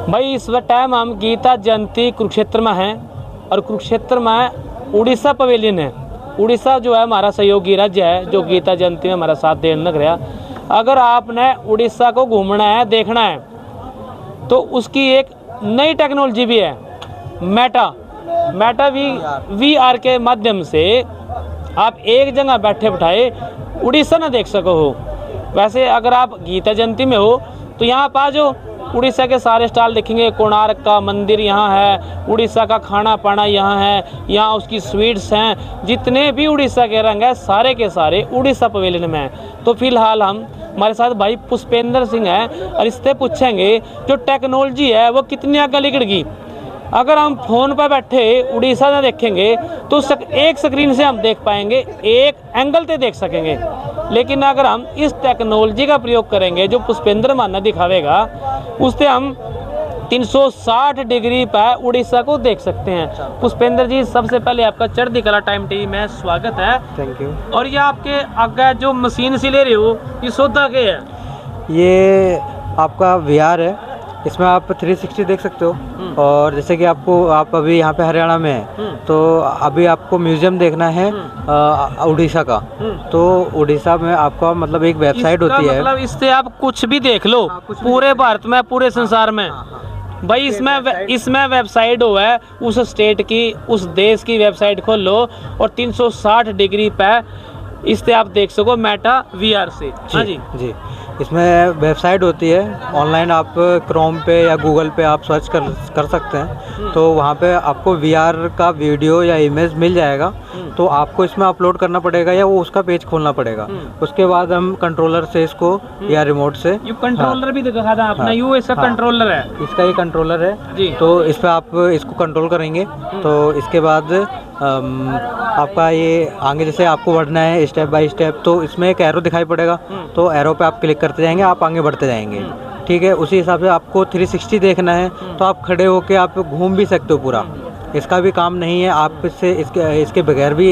भाई इस टाइम हम गीता जयंती कुरुक्षेत्र में हैं और कुरुक्षेत्र में उड़ीसा पवेलियन है। उड़ीसा जो है हमारा सहयोगी राज्य है जो गीता जयंती में हमारा साथ देने लग रहा। अगर आपने उड़ीसा को घूमना है, देखना है, तो उसकी एक नई टेक्नोलॉजी भी है, मेटा VR के माध्यम से आप एक जगह बैठे बैठाए उड़ीसा ना देख सको हो। वैसे अगर आप गीता जयंती में हो तो यहाँ पर आ जाओ, उड़ीसा के सारे स्टॉल देखेंगे। कोणार्क का मंदिर यहाँ है, उड़ीसा का खाना पाना यहाँ है, यहाँ उसकी स्वीट्स हैं, जितने भी उड़ीसा के रंग हैं सारे के सारे उड़ीसा पवेलियन में हैं। तो फिलहाल हमारे साथ भाई पुष्पेंद्र सिंह है और इससे पूछेंगे जो टेक्नोलॉजी है वो कितनी आगे निकल गई। अगर हम फ़ोन पर बैठे उड़ीसा में देखेंगे तो एक स्क्रीन से हम देख पाएंगे, एक एंगल से देख सकेंगे। लेकिन अगर हम इस टेक्नोलॉजी का प्रयोग करेंगे जो पुष्पेंद्र माना दिखावेगा, उससे हम 360 डिग्री पर उड़ीसा को देख सकते हैं। पुष्पेंद्र जी, सबसे पहले आपका चढ़ती कला टाइम टीवी में स्वागत है। Thank you. और ये आपके आगे जो मशीन से ले रहे हो, ये सौदा क्या है? ये आपका VR है, इसमें आप 360 देख सकते हो। और जैसे कि आप अभी यहाँ पे हरियाणा में हैं, तो अभी आपको म्यूजियम देखना है उड़ीसा का, तो उड़ीसा में आपका मतलब एक वेबसाइट होती है, मतलब इससे आप कुछ भी देख लो, पूरे भारत में, पूरे संसार में। भाई इसमें वेबसाइट हो है उस स्टेट की, उस देश की वेबसाइट खोल लो और 360 डिग्री पे इससे आप देख सको मेटा VR से। हाँ जी। इसमें वेबसाइट होती है, ऑनलाइन आप क्रोम पे या गूगल पे आप सर्च कर सकते हैं, तो वहाँ पे आपको VR का वीडियो या इमेज मिल जाएगा। तो आपको इसमें अपलोड करना पड़ेगा या वो उसका पेज खोलना पड़ेगा। उसके बाद हम कंट्रोलर से इसको या रिमोट से, ये कंट्रोलर भी दिखा था आपने, इसका कंट्रोलर है, इसका ये कंट्रोलर है जी। तो इस पर आप इसको कंट्रोल करेंगे तो इसके बाद आपका ये आगे जैसे आपको बढ़ना है स्टेप बाय स्टेप, तो इसमें एक एरो दिखाई पड़ेगा, तो एरो पे आप क्लिक करते जाएंगे, आप आगे बढ़ते जाएंगे। ठीक है, उसी हिसाब से आपको 360 देखना है तो आप खड़े होके आप घूम भी सकते हो पूरा। इसका भी काम नहीं है, आप इसके बगैर भी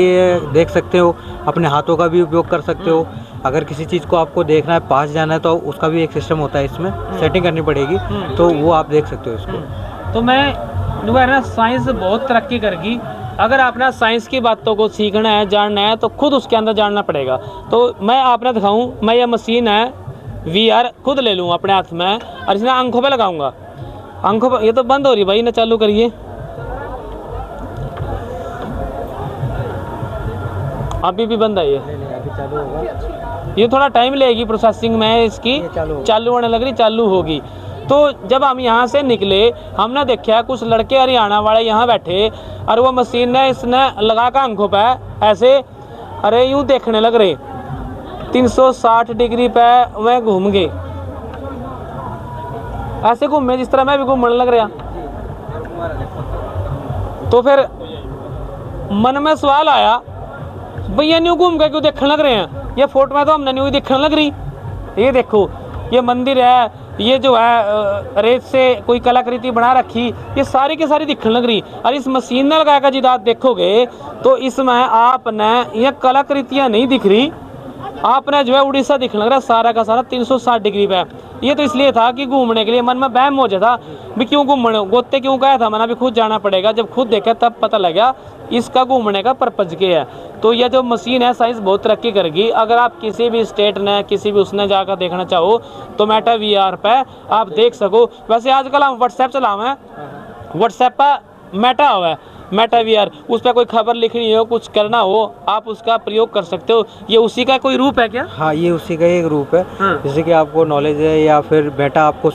देख सकते हो, अपने हाथों का भी उपयोग कर सकते हो। अगर किसी चीज़ को आपको देखना है, पास जाना है, तो उसका भी एक सिस्टम होता है, इसमें सेटिंग करनी पड़ेगी, तो वो आप देख सकते हो इसको। तो मैं साइंस बहुत तरक्की करेगी। अगर आपने साइंस की बातों को सीखना है, जानना है, तो खुद उसके अंदर जानना पड़ेगा। तो मैं आपने दिखाऊं, मैं ये मशीन है VR खुद ले लूँ अपने हाथ में और इसमें आंखों पे लगाऊंगा। आंखों पे, ये तो बंद हो रही भाई, ना चालू करिए। अभी भी बंद है ये, अभी चालू होगा। ये थोड़ा टाइम लेगी प्रोसेसिंग में, इसकी चालू होने लग रही, चालू होगी। तो जब हम यहाँ से निकले, हमने देखा कुछ लड़के हरियाणा वाले यहाँ बैठे और वो मशीन ने इसने लगा कर आंखों पे ऐसे, अरे यूँ देखने लग रहे, 360 डिग्री पे वह घूम गए, ऐसे घूमे जिस तरह मैं भी घूमने लग रहा। तो फिर मन में सवाल आया, भैया न्यू घूम के क्यों देखने लग रहे हैं? ये फोटो में तो हमने न्यू देखने लग रही। ये देखो, ये मंदिर है, ये जो है रेत से कोई कलाकृति बना रखी, ये सारी की सारी दिखने लग रही। और इस मशीन में लगा कर जिद आप देखोगे तो इसमें आपने ये कलाकृतियाँ नहीं दिख रही, आपने जो है उड़ीसा दिखने लग रहा सारा का सारा 360 डिग्री पे। ये तो इसलिए था कि घूमने के लिए, मन में बहम हो जाता भी क्यों घूमने, गोते क्यों गया था, मैंने भी खुद जाना पड़ेगा। जब खुद देखा तब पता लगा इसका घूमने का पर्पज क्या है। तो ये जो मशीन है, साइंस बहुत तरक्की करेगी। अगर आप किसी भी स्टेट ने, किसी भी उसने जाकर देखना चाहो तो मेटा VR पे आप देख सको। वैसे आजकल हम व्हाट्सएप चलावे हैं, व्हाट्सएप पर मेटा हुआ है, मेटा VR, उस पर कोई खबर लिखनी हो, कुछ करना हो, आप उसका प्रयोग कर सकते हो। ये उसी का कोई रूप है क्या? हाँ, ये उसी का एक रूप है। जैसे कि आपको नॉलेज है या फिर मेटा आपको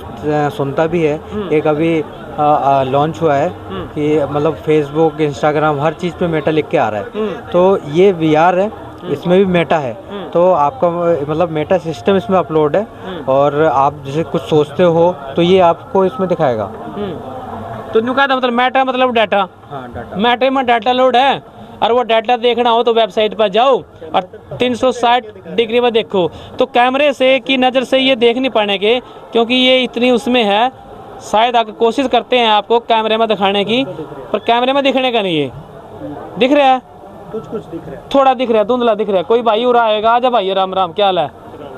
सुनता भी है, एक अभी लॉन्च हुआ है कि मतलब फेसबुक, इंस्टाग्राम, हर चीज़ पे मेटा लिख के आ रहा है। तो ये VR है, इसमें भी मेटा है, तो आपका मतलब मेटा सिस्टम इसमें अपलोड है। और आप जैसे कुछ सोचते हो तो ये आपको इसमें दिखाएगा। तो न्यू कहता मतलब मेटा मतलब डाटा। हाँ, डाटा। मेटे में डाटा लोड है और वो डाटा देखना हो तो वेबसाइट पर जाओ और 360 डिग्री में देखो। तो कैमरे से की नज़र से ये देख नहीं पाने के, क्योंकि ये इतनी उसमें है। शायद आके कोशिश करते हैं आपको कैमरे में दिखाने की, पर कैमरे में दिखने का नहीं है। दिख रहा है कुछ दिख रहा है, थोड़ा दिख रहा है, धुंधला दिख रहा है। कोई भाई उड़ा आएगा, आजा भाई, राम राम, क्या हाल है?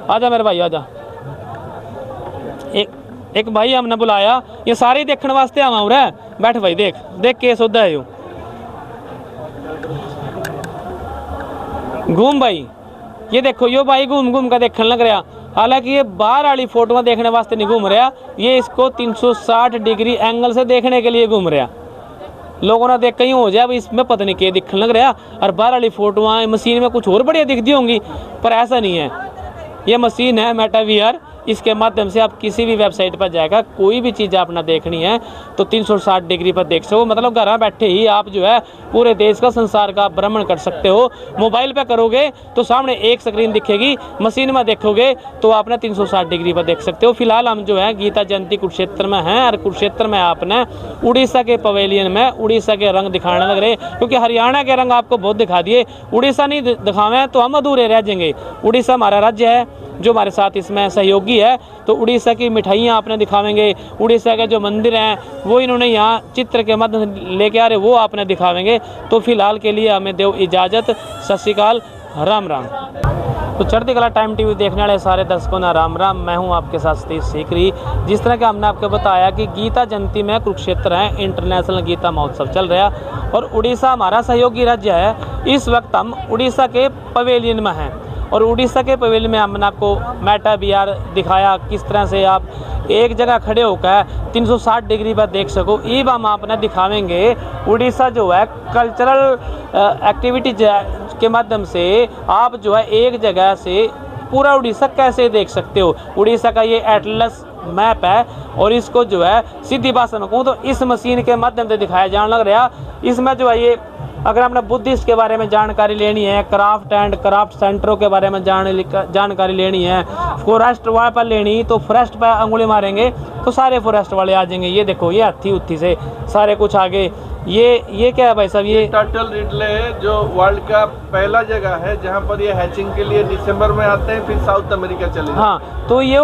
आजा मेरे भाई, आजा। एक एक भाई हमने बुलाया, ये सारे देखने वास्ते आवा उरे बैठ भाई, देख देख के सौदा है यो। घूम भाई, ये देखो यो भाई घूम घूम कर देखने लग रहा। हालांकि ये बाहर वाली फोटो देखने वास्ते नहीं घूम रहा, ये इसको 360 डिग्री एंगल से देखने के लिए घूम रहा। लोगों ने देख कहीं हो जाए भाई इसमें पता नहीं क्या दिखने लग रहा, और बाहर वाली फोटो मशीन में कुछ और बढ़िया दिखती होंगी, पर ऐसा नहीं है। ये मशीन है मेटावीआर, इसके माध्यम से आप किसी भी वेबसाइट पर जाएगा, कोई भी चीज़ आपने देखनी है तो 360 डिग्री पर देख सको। मतलब घर बैठे ही आप जो है पूरे देश का, संसार का भ्रमण कर सकते हो। मोबाइल पे करोगे तो सामने एक स्क्रीन दिखेगी, मशीन में देखोगे तो आपने 360 डिग्री पर देख सकते हो। फिलहाल हम जो है गीता जयंती कुरुक्षेत्र में हैं, और कुरुक्षेत्र में आपने उड़ीसा के पवेलियन में उड़ीसा के रंग दिखाने लग रहे, क्योंकि हरियाणा के रंग आपको बहुत दिखा दिए, उड़ीसा नहीं दिखावे तो हम अधूरे रह जाएंगे। उड़ीसा हमारा राज्य है जो हमारे साथ इसमें सहयोगी है, तो उड़ीसा की मिठाइयाँ आपने दिखावेंगे, उड़ीसा के जो मंदिर हैं वो इन्होंने यहाँ चित्र के माध्यम से लेके आ रहे, वो आपने दिखावेंगे। तो फिलहाल के लिए हमें दो इजाज़त, सत श्री अकाल, राम राम। तो चढ़ती कला टाइम टीवी देखने वाले सारे दर्शकों ना राम राम। मैं हूं आपके साथ सतीश सीकरी। जिस तरह के हमने आपको बताया कि गीता जयंती में कुरुक्षेत्र है, इंटरनेशनल गीता महोत्सव चल रहा है, और उड़ीसा हमारा सहयोगी राज्य है। इस वक्त हम उड़ीसा के पवेलियन में हैं, और उड़ीसा के पवेलियन में हमने आपको मेटावीआर दिखाया, किस तरह से आप एक जगह खड़े होकर 360 डिग्री पर देख सको। ये हम आपने दिखावेंगे उड़ीसा जो है कल्चरल एक्टिविटीज के माध्यम से आप जो है एक जगह से पूरा उड़ीसा कैसे देख सकते हो। उड़ीसा का ये एटलस मैप है, और इसको जो है सीधी भाषा में कहूँ तो इस मशीन के माध्यम से दिखाया जाने लग रहा। इसमें जो है ये अगर हमने बुद्धिस्ट के बारे में जानकारी लेनी है, क्राफ्ट एंड क्राफ्ट सेंटरों के बारे में जानकारी लेनी है, फॉरेस्ट वाले पर लेनी तो फॉरेस्ट पर अंगुली मारेंगे तो सारे फॉरेस्ट वाले आ जाएंगे। ये देखो ये हाथी उत्थी से सारे कुछ आगे। ये क्या है भाई साहब? ये टर्टल रिडले है, जो वर्ल्ड का पहला जगह है जहाँ पर ये हैचिंग के लिए दिसंबर में आते हैं, फिर साउथ अमेरिका चले जाते हैं। हाँ, तो ये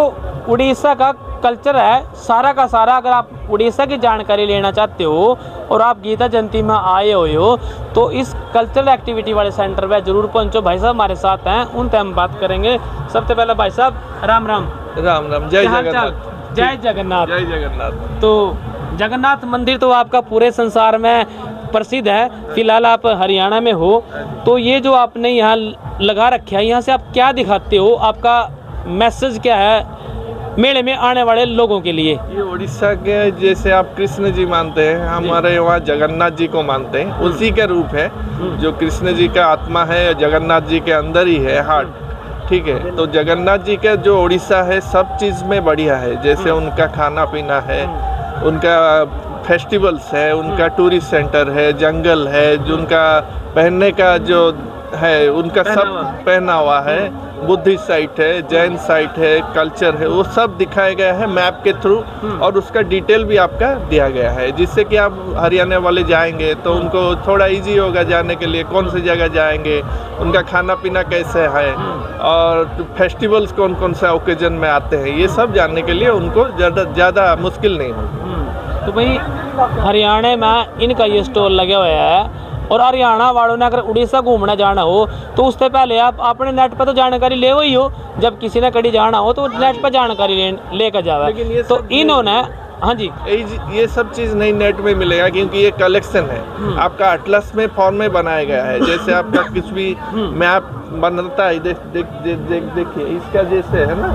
उड़ीसा का कल्चर है सारा का सारा। अगर आप उड़ीसा की जानकारी लेना चाहते हो और आप गीता जयंती में आए हुए हो तो इस कल्चरल एक्टिविटी वाले सेंटर पे जरूर पहुंचो। भाई साहब हमारे साथ हैं, उनसे हम बात करेंगे। सबसे पहले भाई साहब राम राम। राम राम, जय जगन्नाथ। जय जगन्नाथ। जय जगन्नाथ। तो जगन्नाथ मंदिर तो आपका पूरे संसार में प्रसिद्ध है। फिलहाल आप हरियाणा में हो, तो ये जो आपने यहाँ लगा रखा है, यहाँ से आप क्या दिखाते हो? आपका मैसेज क्या है मेले में आने वाले लोगों के लिए? ये उड़ीसा के जैसे आप कृष्ण जी मानते हैं, हमारे वहाँ जगन्नाथ जी को मानते हैं, उसी के रूप है। जो कृष्ण जी का आत्मा है जगन्नाथ जी के अंदर ही है, हार्ट, ठीक है। तो जगन्नाथ जी का जो उड़ीसा है सब चीज़ में बढ़िया है। जैसे उनका खाना पीना है, उनका फेस्टिवल्स है, उनका टूरिस्ट सेंटर है, जंगल है, जो उनका पहनने का जो है, उनका सब पहनावा है, बुद्धिस्ट साइट है, जैन साइट है, कल्चर है, वो सब दिखाया गया है मैप के थ्रू, और उसका डिटेल भी आपका दिया गया है, जिससे कि आप हरियाणा वाले जाएंगे तो उनको थोड़ा इजी होगा जाने के लिए, कौन सी जगह जाएंगे, उनका खाना पीना कैसे है, और फेस्टिवल्स कौन कौन सा ओकेजन में आते हैं, ये सब जानने के लिए उनको ज़्यादा मुश्किल नहीं होगी। तो भाई हरियाणा में इनका ये स्टॉल लगे हुए है, और हरियाणा वालों ने अगर उड़ीसा घूमना जाना हो तो उससे पहले आप अपने नेट पर तो जानकारी ले वही हो। जब किसी ने कड़ी जाना हो तो नेट पर जानकारी लेकर जावे। तो इन्होंने हाँ जी, ये सब चीज़ नहीं नेट में मिलेगा, क्योंकि ये कलेक्शन है आपका अटलस में फॉर्म में बनाया गया है। जैसे आपका कुछ भी मैप बनता है, देखिए इसका जैसे है ना,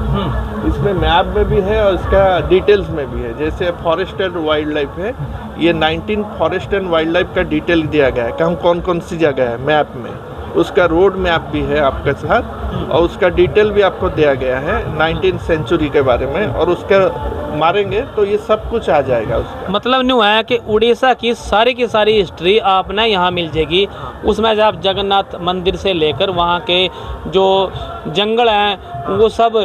इसमें मैप में भी है और इसका डिटेल्स में भी है। जैसे फॉरेस्ट एंड वाइल्ड लाइफ है, ये 19 फॉरेस्ट एंड वाइल्ड लाइफ का डिटेल दिया गया है, कहाँ कौन कौन सी जगह है मैप में। उसका रोड मैप भी है आपके साथ, और उसका डिटेल भी आपको दिया गया है 19th सेंचुरी के बारे में, और उसका मारेंगे तो ये सब कुछ आ जाएगा उसका। मतलब न्यू है कि उड़ीसा की सारी हिस्ट्री आपने यहाँ मिल जाएगी। उसमें जब जगन्नाथ मंदिर से लेकर वहाँ के जो जंगल हैं, वो सब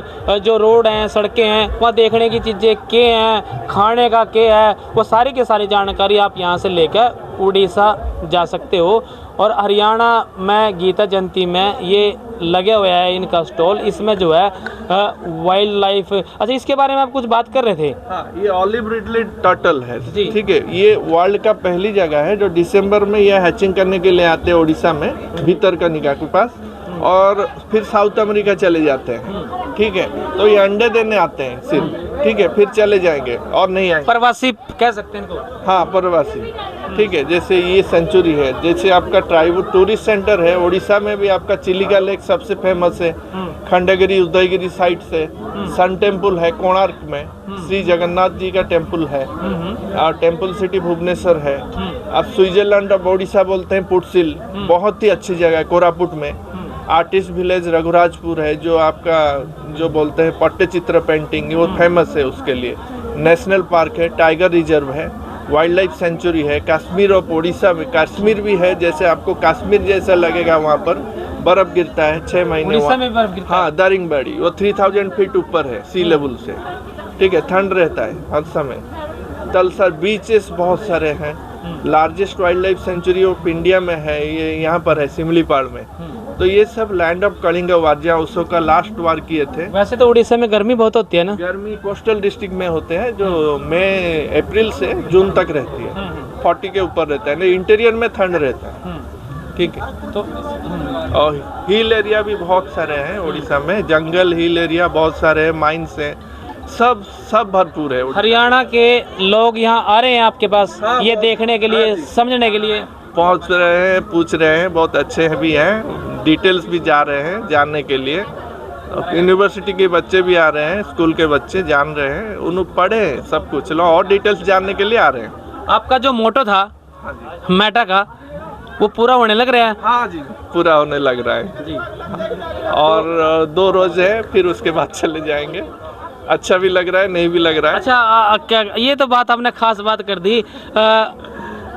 जो रोड हैं, सड़कें हैं, वहाँ देखने की चीज़ें क्या हैं, खाने का क्या है, वो सारी की सारी जानकारी आप यहाँ से लेकर उड़ीसा जा सकते हो। और हरियाणा में गीता जयंती में ये लगे हुए है इनका स्टॉल। इसमें जो है वाइल्ड लाइफ, अच्छा इसके बारे में आप कुछ बात कर रहे थे? हाँ, ये ऑलिव रिडले टर्टल है, जी ठीक है। ये वर्ल्ड का पहली जगह है जो दिसंबर में ये हैचिंग करने के लिए आते हैं उड़ीसा में, भीतर कनिका के पास, और फिर साउथ अमेरिका चले जाते हैं, ठीक है, तो ये अंडे देने आते हैं सिर्फ, ठीक है, फिर चले जाएंगे और नहीं आएंगे। प्रवासी कह सकते हैं इनको। हाँ, प्रवासी, ठीक है। जैसे ये सेंचुरी है, जैसे आपका ट्राइबल टूरिस्ट सेंटर है, उड़ीसा में भी आपका चिलिका लेक सबसे फेमस है, खंडगिरी उदयगिरी साइड से, सन टेम्पल है कोणार्क में, श्री जगन्नाथ जी का टेम्पल है, और टेम्पल सिटी भुवनेश्वर है। आप स्विट्जरलैंड ऑफ उड़ीसा बोलते हैं पुटसिल, बहुत ही अच्छी जगह है कोरापुट में। आर्टिस्ट विलेज रघुराजपुर है, जो आपका जो बोलते हैं पट्टचित्र पेंटिंग, वो फेमस है उसके लिए। नेशनल पार्क है, टाइगर रिजर्व है, वाइल्ड लाइफ सेंचुरी है। कश्मीर ऑफ उड़ीसा में कश्मीर भी है, जैसे आपको कश्मीर जैसा लगेगा, वहाँ पर बर्फ गिरता है 6 महीने। उड़ीसा में बर्फ गिरता है? हाँ, दारिंगबाड़ी, वो 3000 फीट ऊपर है सी लेवल से, ठीक है, ठंड रहता है हर समय। तलसर बीचेस बहुत सारे हैं। Largest wild life sanctuary of India में है, ये यहाँ पर है सिमलीपाल में। तो ये सब लैंड ऑफ कलिंग वार, जहाँ उसो का लास्ट वार किए थे। वैसे तो उड़ीसा में गर्मी बहुत होती है ना? गर्मी कोस्टल डिस्ट्रिक्ट में होते हैं, जो मई अप्रैल से जून तक रहती है, 40 के ऊपर रहता है। इंटीरियर में ठंड रहता है, ठीक है। तो और हिल एरिया भी बहुत सारे हैं उड़ीसा में, जंगल हिल एरिया बहुत सारे हैं, माइंस हैं, सब भरपूर है। हरियाणा के लोग यहाँ आ रहे हैं आपके पास हाँ, ये देखने के लिए, समझने के लिए? पहुंच रहे हैं, पूछ रहे हैं, बहुत अच्छे भी हैं, डिटेल्स भी जा रहे हैं जानने के लिए। यूनिवर्सिटी के बच्चे भी आ रहे हैं, स्कूल के बच्चे जान रहे हैं, उन्होंने पढ़े हैं सब कुछ, लो और डिटेल्स जानने के लिए आ रहे हैं। आपका जो मोटो था मेटा का, वो पूरा होने लग रहा है? हाँ जी, पूरा होने लग रहा है जी। और 2 रोज है, फिर उसके बाद चले जाएंगे। अच्छा भी लग रहा है, नहीं भी लग रहा है। अच्छा, क्या ये तो बात आपने खास बात कर दी।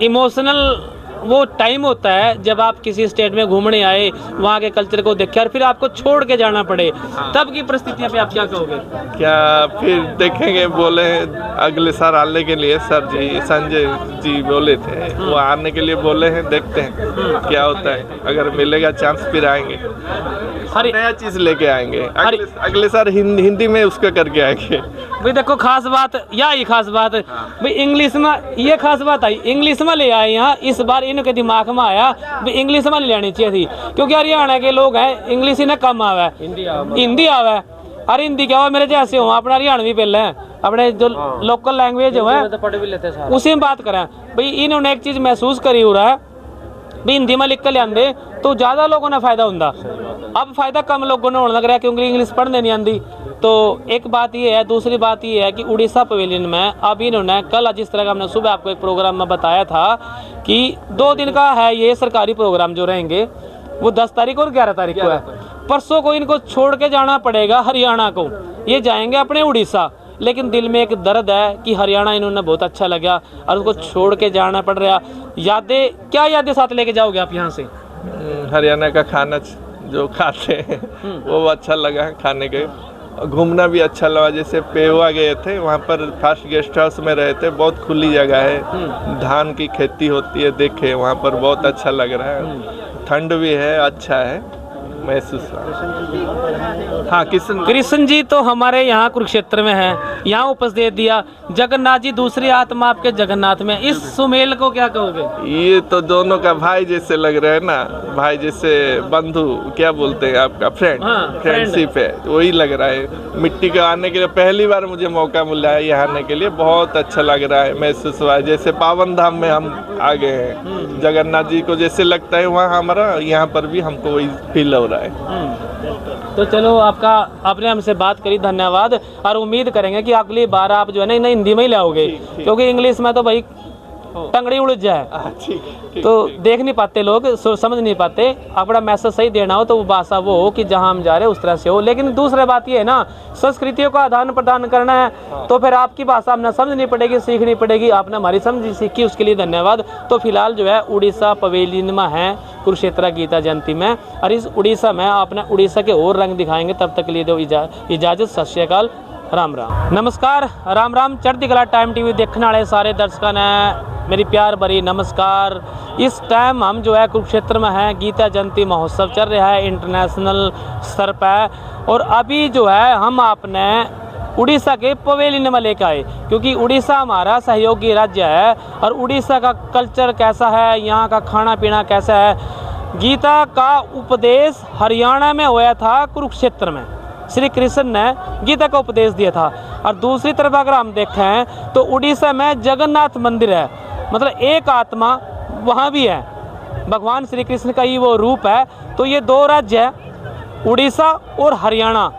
इमोशनल वो टाइम होता है जब आप किसी स्टेट में घूमने आए, वहाँ के कल्चर को देखे और फिर आपको छोड़ के जाना पड़े, तब की परिस्थितियाँ पे आप क्या कहोगे? क्या फिर देखेंगे, बोले अगले साल आने के लिए सर जी, संजय जी बोले थे, वो आने के लिए बोले हैं, देखते हैं क्या होता है। अगर मिलेगा चांस फिर आएंगे, नया चीज लेके आएंगे। अगले साल हिंदी में उसका करके आएंगे। भाई देखो, खास बात यही खास बात भाई इंग्लिश में, ये खास बात आई, इंग्लिश में ले आए यहाँ। इस बार इनके दिमाग में आया भाई इंग्लिश में लेनी चाहिए थी, क्योंकि हरियाणा के लोग हैं, इंग्लिश इन्हें कम आवे, हिंदी आवे। अरे हिंदी क्या हो, मेरे जैसे हो, अपना हरियाणवी पहले अपने जो लोकल लैंग्वेज जो है उसी में बात करें। भाई इन्होंने एक चीज महसूस करी हो रहा है, भाई हिंदी में लिख कर ले आंदे तो ज्यादा लोगों ने फायदा होता। अब फायदा कम लोगों ने होने लग रहा है, क्योंकि इंग्लिश पढ़ने नहीं आती। तो एक बात ये है, दूसरी बात ये है कि उड़ीसा पवेलियन में अब इन्होंने कल, जिस तरह का हमने सुबह आपको एक प्रोग्राम में बताया था कि 2 दिन का है ये सरकारी प्रोग्राम जो रहेंगे, वो 10 तारीख और 11 तारीख को है। परसों को इनको छोड़ के जाना पड़ेगा हरियाणा को, ये जाएंगे अपने उड़ीसा। लेकिन दिल में एक दर्द है कि हरियाणा इन्होंने बहुत अच्छा लगा और उसको छोड़ के जाना पड़ रहा। यादें, क्या यादें साथ लेके जाओगे आप यहाँ से? हरियाणा का खाना जो खाते हैं वो अच्छा लगा खाने के, घूमना भी अच्छा लगा। जैसे पेवा गए थे, वहाँ पर फर्स्ट गेस्ट हाउस में रहे थे, बहुत खुली जगह है, धान की खेती होती है, देखे वहाँ पर बहुत अच्छा लग रहा है, ठंड भी है, अच्छा है महसूस। हाँ, कृष्ण जी तो हमारे यहाँ कुरुक्षेत्र में है, यहाँ उपदेश दिया। जगन्नाथ जी दूसरी आत्मा आपके जगन्नाथ में, इस सुमेल को क्या कहोगे? ये तो दोनों का भाई जैसे लग रहा है ना, भाई जैसे बंधु, क्या बोलते हैं आपका फ्रेंड, फ्रेंडशिप है, वही लग रहा है। मिट्टी का आने के लिए पहली बार मुझे मौका मिला है यहाँ आने के लिए, बहुत अच्छा लग रहा है, महसूस हुआ है जैसे पावन धाम में हम आ गए हैं। जगन्नाथ जी को जैसे लगता है वहाँ हमारा, यहाँ पर भी हमको वही फील हो रहा है। तो चलो, आपने हमसे बात करी, धन्यवाद। और उम्मीद करेंगे कि अगली बार आप जो है ना हिंदी में ही लाओगे, क्योंकि इंग्लिश में तो भाई टंगड़ी उड़ जाए, तो देख नहीं पाते लोग, समझ नहीं पाते। अपना मैसेज सही देना हो तो वो भाषा वो हो कि जहां हम जा रहे हैं उस तरह से हो। लेकिन दूसरी बात ये है ना, संस्कृतियों का आदान प्रदान करना है, तो फिर आपकी भाषा हमने समझनी पड़ेगी, सीखनी पड़ेगी। आपने हमारी समझ सीखी, उसके लिए धन्यवाद। तो फिलहाल जो है उड़ीसा पवेलियन में है, कुरुक्षेत्र गीता जयंती में, और इस उड़ीसा में आपने उड़ीसा के और रंग दिखाएंगे। तब तक के लिए दो इजाजत, सत श्री अकाल, राम राम, नमस्कार, राम राम। चढ़ती कला टाइम टीवी देखने वाले सारे दर्शकों ने मेरी प्यार भरी नमस्कार। इस टाइम हम जो है कुरुक्षेत्र में हैं, गीता जयंती महोत्सव चल रहा है इंटरनेशनल स्तर पर, और अभी जो है हम आपने उड़ीसा के पवेलियन में लेकर आए, क्योंकि उड़ीसा हमारा सहयोगी राज्य है और उड़ीसा का कल्चर कैसा है, यहाँ का खाना पीना कैसा है। गीता का उपदेश हरियाणा में हुआ था, कुरुक्षेत्र में, श्री कृष्ण ने गीता का उपदेश दिया था। और दूसरी तरफ अगर हम देखें तो उड़ीसा में जगन्नाथ मंदिर है, मतलब एक आत्मा वहाँ भी है, भगवान श्री कृष्ण का ही वो रूप है। तो ये दो राज्य है, उड़ीसा और हरियाणा,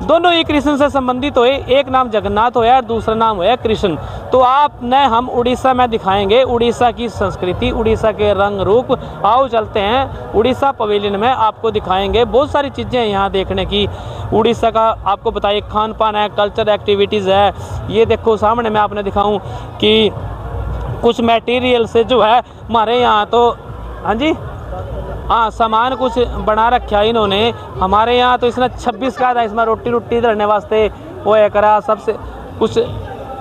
दोनों ही कृष्ण से संबंधित हुए। एक नाम जगन्नाथ होया और दूसरा नाम होया कृष्ण। तो आपने हम उड़ीसा में दिखाएंगे उड़ीसा की संस्कृति, उड़ीसा के रंग रूप। आओ चलते हैं उड़ीसा पवेलियन में, आपको दिखाएंगे बहुत सारी चीज़ें यहाँ देखने की। उड़ीसा का आपको बताइए खान पान है, कल्चर एक्टिविटीज़ है। ये देखो सामने मैं आपने दिखाऊं कि कुछ मटेरियल से जो है हमारे यहाँ तो, हाँ जी, हाँ सामान कुछ बना रखा है इन्होंने। हमारे यहाँ तो इसमें 26 का था, इसमें रोटी रोटी धरने वास्ते वो है करा, सबसे कुछ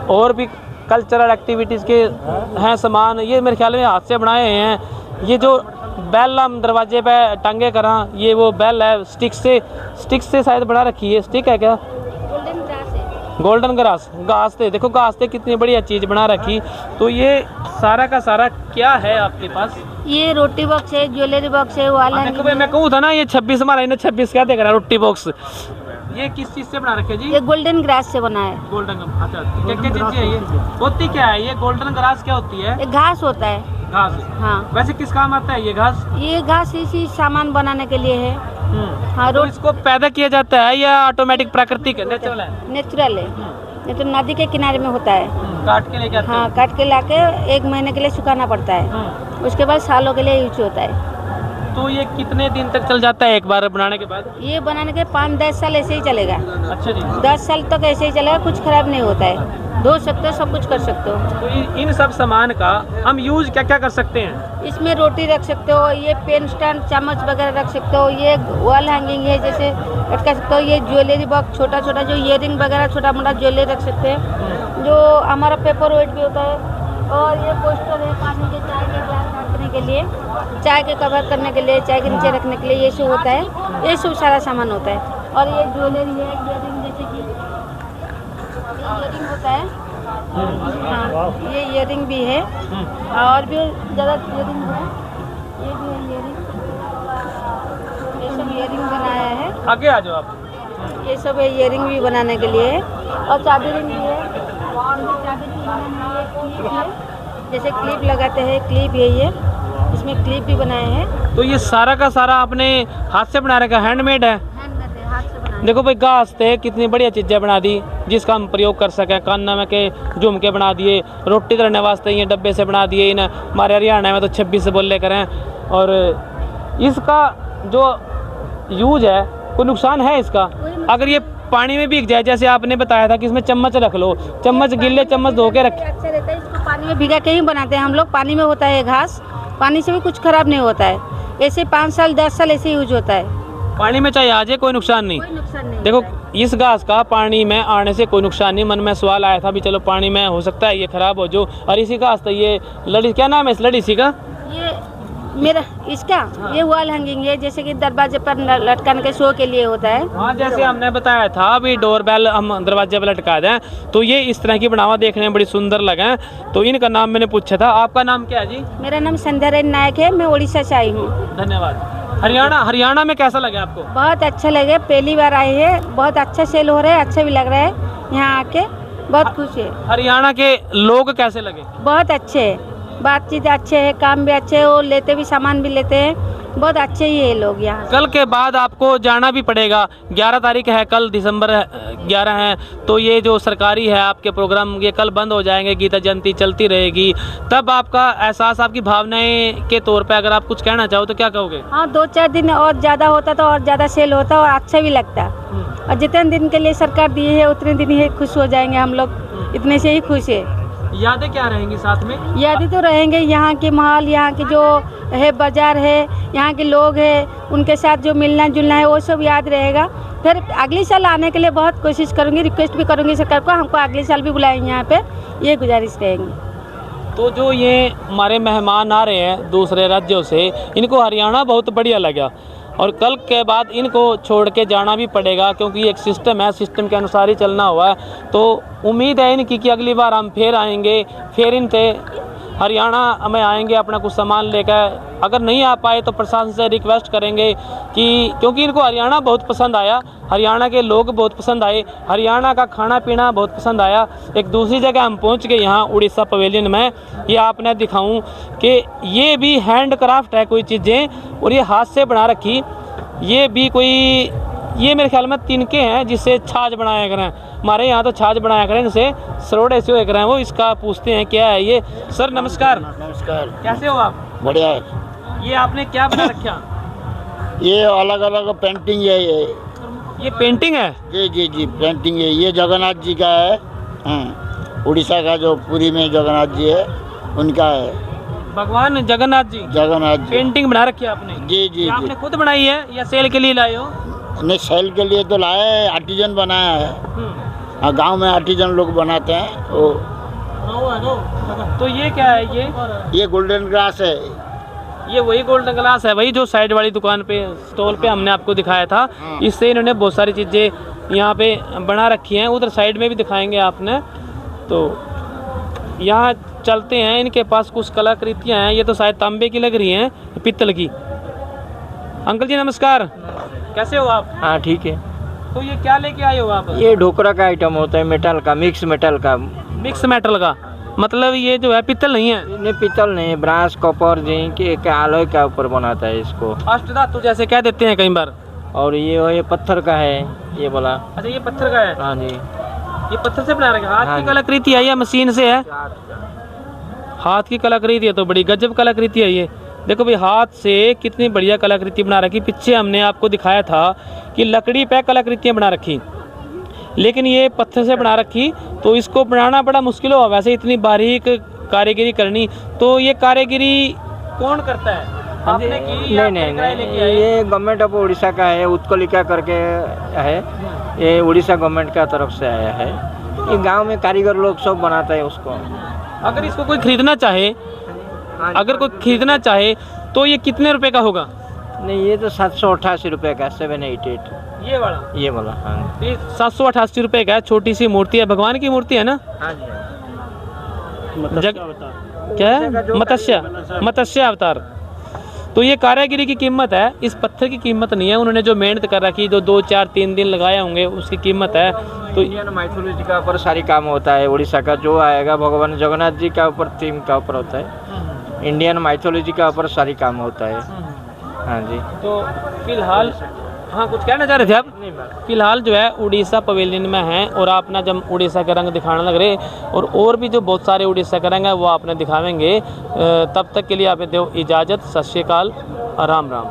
और भी कल्चरल एक्टिविटीज़ के हैं सामान। ये मेरे ख्याल में हाथ से बनाए हैं। ये जो बेल हम दरवाजे पे टंगे करा, ये वो बेल है, स्टिक से शायद बना रखी है। स्टिक है क्या? गोल्डन ग्रास है। गोल्डन ग्रास, घास से देखो, घास से कितनी बढ़िया चीज़ बना रखी। तो ये सारा का सारा क्या है आपके पास? ये रोटी बॉक्स है, ज्वेलरी बॉक्स है, वाला देखो भाई मैं कहूँ था ना, ये 26 हमारा इन्हें 26 क्या देख रहा है रोटी बॉक्स। ये किस चीज़ से बना रखे जी? ये गोल्डन ग्रास से बना है। गोल्डन, अच्छा क्या क्या चीज़ है ये? होती क्या है ये गोल्डन ग्रास, क्या होती है? ये घास होता है। घास। हाँ, वैसे किस काम आता है ये घास? ये घास इसी सामान बनाने के लिए है। हाँ, तो इसको पैदा किया जाता है या ऑटोमेटिक प्राकृतिक नेचुरल है? नेचुरल है। ये तो नदी के किनारे में होता है। काट के लेके आते हाँ, काट के लाके 1 महीने के लिए सुखाना पड़ता है, हैं। उसके बाद सालों के लिए यूज होता है। तो ये कितने दिन तक चल जाता है एक बार बनाने के बाद? ये बनाने के 5-10 साल ऐसे ही चलेगा। अच्छा जी। 10 साल तक ऐसे ही चलेगा, कुछ खराब नहीं होता है। धो सकते हो, सब कुछ कर सकते हो। तो इन सब सामान का हम यूज क्या क्या कर सकते हैं? इसमें रोटी रख सकते हो, ये पेन स्टैंड, चम्मच वगैरह रख सकते हो। ये वॉल हैंगिंग है, जैसे लटका सकते हो। ये ज्वेलरी बॉक्स, छोटा छोटा जो इयरिंग वगैरह छोटा मोटा ज्वेलरी रख सकते हैं, जो हमारा पेपर वेट भी होता है। और ये पोस्टर है पानी के, चाय के ग्लास रखने के लिए, चाय के कवर करने के लिए, चाय के नीचे रखने के लिए, ये सब होता है। ये सब सारा सामान होता है। और ये ज्वेलरी है, इयरिंग, जैसे कि इयरिंग होता है। हाँ, ये इयरिंग भी है। और भी ज़्यादा इयरिंग है, ये भी है इयरिंग। ये सब इयरिंग बनाया है। आगे आ जाओ आप। ये सब इयरिंग भी बनाने के लिए है। और चाबी रिंग भी है। चाबी रिंग बनाने के लिए क्लिप है, जैसे क्लिप लगाते हैं, क्लिप है ये, इसमें क्लिप भी बनाए हैं। तो ये सारा का सारा आपने हाथ से बना रखा, हैंडमेड है? हैंडमेड है, हाथ से बनाए। देखो भाई घास से कितनी बढ़िया चीज़ें बना दी जिसका हम प्रयोग कर सकें। कान्ना में के झुमके बना दिए, रोटी धरने वास्ते ये डब्बे से बना दिए। इन हमारे हरियाणा में तो 26 से बोले करें। और इसका जो यूज है, कोई नुकसान है इसका? अगर ये पानी में भीग जाए, जैसे आपने बताया था कि इसमें चम्मच रख लो, चम्मच गिल्ले चम्मच धो के रख। अच्छा रहता है, इसको पानी में भिगा के ही बनाते हैं हम लोग। पानी में होता है घास, पानी से भी कुछ खराब नहीं होता है। ऐसे 5 साल 10 साल ऐसे यूज होता है। पानी में चाहे आ जाए कोई नुकसान नहीं। कोई नुकसान नहीं देखो होता है। इस घास का पानी में आने से कोई नुकसान नहीं। मन में सवाल आया था भी चलो पानी में हो सकता है ये खराब हो जो। और इसी घास तो ये लड़ी, क्या नाम है इस लड़ी सी का? ये मेरा इसका ये वॉल हैंगिंग है, जैसे कि दरवाजे पर लटकाने के शो के लिए होता है। हाँ, जैसे हमने बताया था अभी डोर बेल हम दरवाजे पर लटका दें, तो ये इस तरह की बनावा देखने में बड़ी सुंदर लगे। तो इनका नाम मैंने पूछा था। आपका नाम क्या है जी? मेरा नाम संध्या रेन नायक है, मैं उड़ीसा से आई हूँ। धन्यवाद। हरियाणा में कैसा लगे आपको? बहुत अच्छा लगे, पहली बार आई है। बहुत अच्छा सेल हो रहा है, अच्छा भी लग रहा है। यहाँ आके बहुत खुश है। हरियाणा के लोग कैसे लगे? बहुत अच्छे है, बातचीत अच्छे है, काम भी अच्छे है, और लेते भी सामान भी लेते हैं। बहुत अच्छे ही है लोग यहाँ। कल के बाद आपको जाना भी पड़ेगा। 11 तारीख है, कल दिसंबर 11 है। तो ये जो सरकारी है आपके प्रोग्राम, ये कल बंद हो जाएंगे, गीता जयंती चलती रहेगी। तब आपका एहसास, आपकी भावनाएं के तौर पे अगर आप कुछ कहना चाहो तो क्या कहोगे? हाँ, 2-4 दिन और ज़्यादा होता तो और ज़्यादा सेल होता और अच्छा भी लगता। और जितने दिन के लिए सरकार दी है उतने दिन ही खुश हो जाएंगे हम लोग, इतने से ही खुश है। यादें क्या रहेंगी साथ में? यादें तो रहेंगे, यहाँ के माहौल, यहाँ के जो है बाजार है, यहाँ के लोग हैं, उनके साथ जो मिलना जुलना है वो सब याद रहेगा। फिर अगले साल आने के लिए बहुत कोशिश करूँगी, रिक्वेस्ट भी करूँगी सरकार को, हमको अगले साल भी बुलाएंगे यहाँ पे, ये गुजारिश रहेंगी। तो जो ये हमारे मेहमान आ रहे हैं दूसरे राज्यों से, इनको हरियाणा बहुत बढ़िया लगा। और कल के बाद इनको छोड़ के जाना भी पड़ेगा, क्योंकि ये एक सिस्टम है, सिस्टम के अनुसार ही चलना हुआ है। तो उम्मीद है इनकी कि अगली बार हम फिर आएंगे, फिर इनसे हरियाणा में आएंगे, अपना कुछ सामान लेकर अगर नहीं आ पाए तो प्रशासन से रिक्वेस्ट करेंगे कि क्योंकि इनको हरियाणा बहुत पसंद आया, हरियाणा के लोग बहुत पसंद आए, हरियाणा का खाना पीना बहुत पसंद आया। एक दूसरी जगह हम पहुंच गए यहाँ उड़ीसा पवेलियन में। ये आपने दिखाऊं कि ये भी हैंड क्राफ्ट है कोई चीज़ें, और ये हाथ से बना रखी। ये भी कोई, ये मेरे ख्याल में तिनके हैं जिससे छाछ बनाया करें। हमारे यहाँ तो छाछ बनाया करें, इनसे सरोड़े से करें। वो इसका पूछते हैं क्या है ये। सर नमस्कार। नमस्कार। कैसे हो आप? बढ़िया। ये आपने क्या बना रखा? ये अलग अलग पेंटिंग है ये पेंटिंग है? जी जी जी पेंटिंग है। ये जगन्नाथ जी का है। उड़ीसा का जो पुरी में जगन्नाथ जी है उनका है। भगवान जगन्नाथ जी जगन्नाथ जी पेंटिंग बना रखी है आपने? जी जी ये आपने जी। खुद बनाई है या सेल के लिए लाए हो? नहीं, सेल के लिए तो लाए, आर्टिजन बनाया है। गांव में आर्टिजन लोग बनाते हैं वो। तो ये क्या है? ये गोल्डन ग्लास है। ये वही गोल्डन ग्लास है, वही जो साइड वाली दुकान पे स्टॉल पे हमने आपको दिखाया था। इससे इन्होंने बहुत सारी चीज़ें यहाँ पे बना रखी हैं। उधर साइड में भी दिखाएंगे आपने। तो यहाँ चलते हैं, इनके पास कुछ कलाकृतियाँ हैं। ये तो शायद तांबे की लग रही हैं, पित्तल की। अंकल जी नमस्कार, कैसे हो आप? हाँ ठीक है। तो ये क्या लेके आए हो आप? ये ढोकरा का आइटम होता है, मेटल का, मिक्स मेटल का। मिक्स मेटल का मतलब ये जो है पित्तल नहीं है? इन्हें पित्तल नहीं, ब्रास, कॉपर, जिंक के आलोय का ऊपर बनाता है इसको। अष्टधातु जैसे कह देते हैं कई बार। और ये पत्थर का है, ये बोला। अच्छा ये पत्थर का है? हाँ जी। ये पत्थर से बना रखा है? हाथ हाँ की जी। कलाकृति है या मशीन से है? हाथ की कलाकृति है, तो बड़ी गजब कलाकृति है ये। देखो भाई, हाथ से कितनी बढ़िया कलाकृति बना रखी। पीछे हमने आपको दिखाया था कि लकड़ी पे कलाकृतियाँ बना रखी, लेकिन ये पत्थर से बना रखी। तो इसको बनाना बड़ा मुश्किल हो, वैसे इतनी बारीक कारीगरी करनी। तो ये कारीगरी कौन करता है? आपने की या नहीं किराए लेके आए? ये गवर्नमेंट ऑफ उड़ीसा का है, उत्कलिका करके है। ये उड़ीसा गवर्नमेंट का तरफ से आया है। ये गांव में कारीगर लोग सब बनाता है उसको। अगर इसको कोई खरीदना चाहे, तो ये कितने रुपए का होगा? नहीं, ये तो 788 रुपये का, 788। ये वाला? ये वाला हाँ। ये 788 रुपए का है। छोटी सी मूर्ति है, भगवान की मूर्ति है ना? हाँ जी। क्या है? मत्स्य अवतार। तो ये कारीगरी की कीमत है, इस पत्थर की कीमत नहीं है। उन्होंने जो मेहनत कर रखी, जो 2 4 3 दिन लगाए होंगे, उसकी कीमत है। तो इंडियन माइथोलॉजी का ऊपर सारी काम होता है। उड़ीसा का जो आएगा भगवान जगन्नाथ जी का ऊपर, थीम का ऊपर होता है। इंडियन माइथोलॉजी का ऊपर सारी काम होता है। हाँ जी। तो फिलहाल, हाँ कुछ कहना चाह रहे थे आप? फिलहाल जो है उड़ीसा पवेलियन में हैं, और आप ना जब उड़ीसा के रंग दिखाने लग रहे, और भी जो बहुत सारे उड़ीसा के रंग है वो आपने दिखावेंगे। तब तक के लिए आप दो इजाज़त। सत श्री अकाल, राम राम।